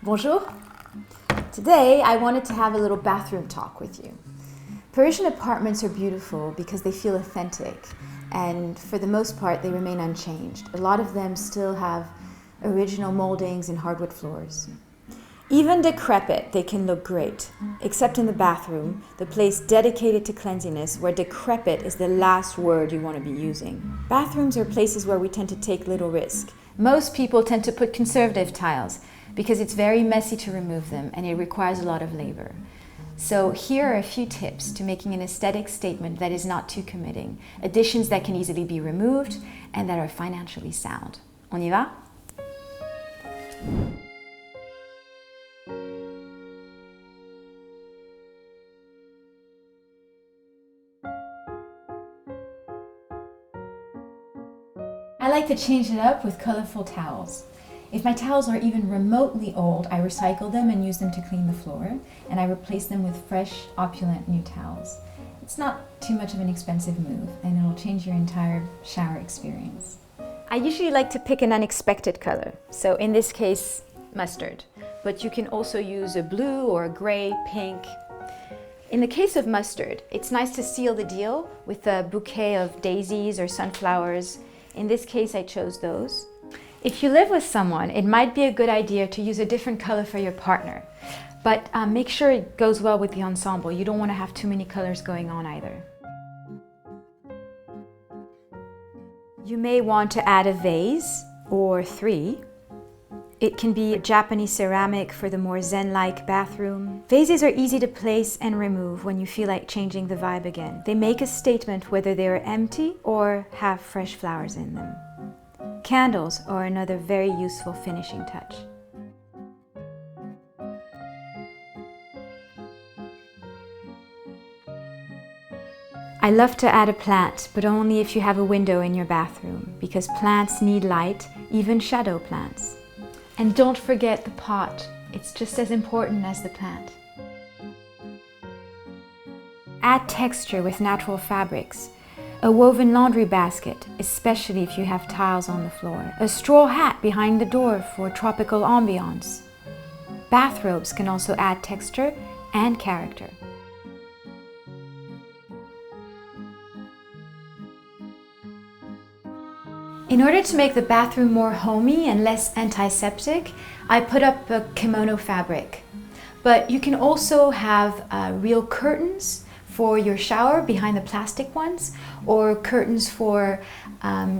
Bonjour! Today I wanted to have a little bathroom talk with you. Parisian apartments are beautiful because they feel authentic, and for the most part they remain unchanged. A lot of them still have original moldings and hardwood floors. Even decrepit, they can look great, except in the bathroom, the place dedicated to cleanliness, where decrepit is the last word you want to be using. Bathrooms are places where we tend to take little risk. Most people tend to put conservative tiles because it's very messy to remove them and it requires a lot of labor. So here are a few tips to making an aesthetic statement that is not too committing, additions that can easily be removed and that are financially sound. On y va? I like to change it up with colorful towels. If my towels are even remotely old, I recycle them and use them to clean the floor, and I replace them with fresh, opulent new towels. It's not too much of an expensive move, and it'll change your entire shower experience. I usually like to pick an unexpected color, so in this case, mustard. But you can also use a blue or a gray, pink. In the case of mustard, it's nice to seal the deal with a bouquet of daisies or sunflowers. In this case, I chose those. If you live with someone, it might be a good idea to use a different color for your partner, but make sure it goes well with the ensemble. You don't want to have too many colors going on either. You may want to add a vase or 3. It can be a Japanese ceramic for the more zen-like bathroom. Vases are easy to place and remove when you feel like changing the vibe again. They make a statement whether they are empty or have fresh flowers in them. Candles are another very useful finishing touch. I love to add a plant, but only if you have a window in your bathroom, because plants need light, even shadow plants. And don't forget the pot. It's just as important as the plant. Add texture with natural fabrics. A woven laundry basket, especially if you have tiles on the floor. A straw hat behind the door for tropical ambiance. Bathrobes can also add texture and character. In order to make the bathroom more homey and less antiseptic, I put up a kimono fabric. But you can also have real curtains for your shower behind the plastic ones, or curtains for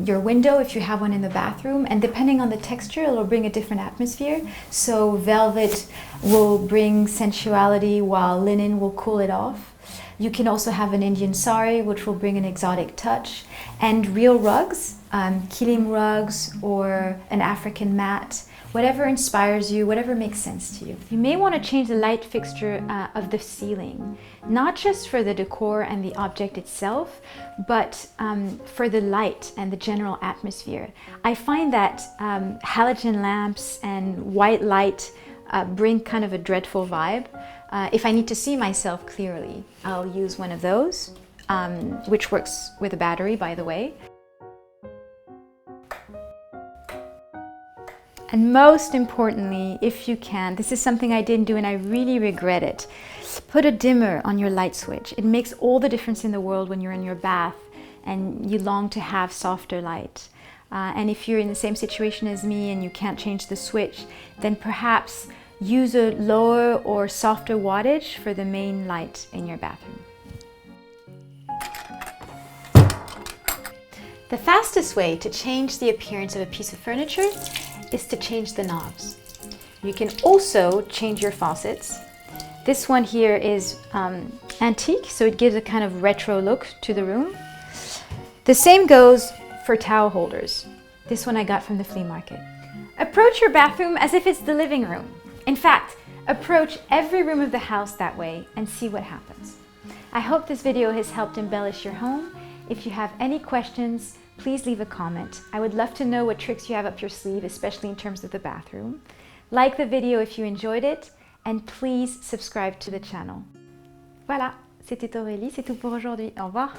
your window if you have one in the bathroom, and depending on the texture it'll bring a different atmosphere. So velvet will bring sensuality while linen will cool it off. You can also have an Indian sari, which will bring an exotic touch, and real rugs, kilim rugs or an African mat. Whatever inspires you, whatever makes sense to you. You may want to change the light fixture of the ceiling, not just for the decor and the object itself, but for the light and the general atmosphere. I find that halogen lamps and white light bring kind of a dreadful vibe. If I need to see myself clearly, I'll use one of those, which works with a battery, by the way. And most importantly, if you can, this is something I didn't do and I really regret it, put a dimmer on your light switch. It makes all the difference in the world when you're in your bath and you long to have softer light. And if you're in the same situation as me and you can't change the switch, then perhaps use a lower or softer wattage for the main light in your bathroom. The fastest way to change the appearance of a piece of furniture is to change the knobs. You can also change your faucets. This one here is antique, so it gives a kind of retro look to the room. The same goes for towel holders. This one I got from the flea market. Approach your bathroom as if it's the living room. In fact, approach every room of the house that way and see what happens. I hope this video has helped embellish your home. If you have any questions, please leave a comment. I would love to know what tricks you have up your sleeve, especially in terms of the bathroom. Like the video if you enjoyed it, and please subscribe to the channel. Voilà, c'était Aurélie, c'est tout pour aujourd'hui. Au revoir.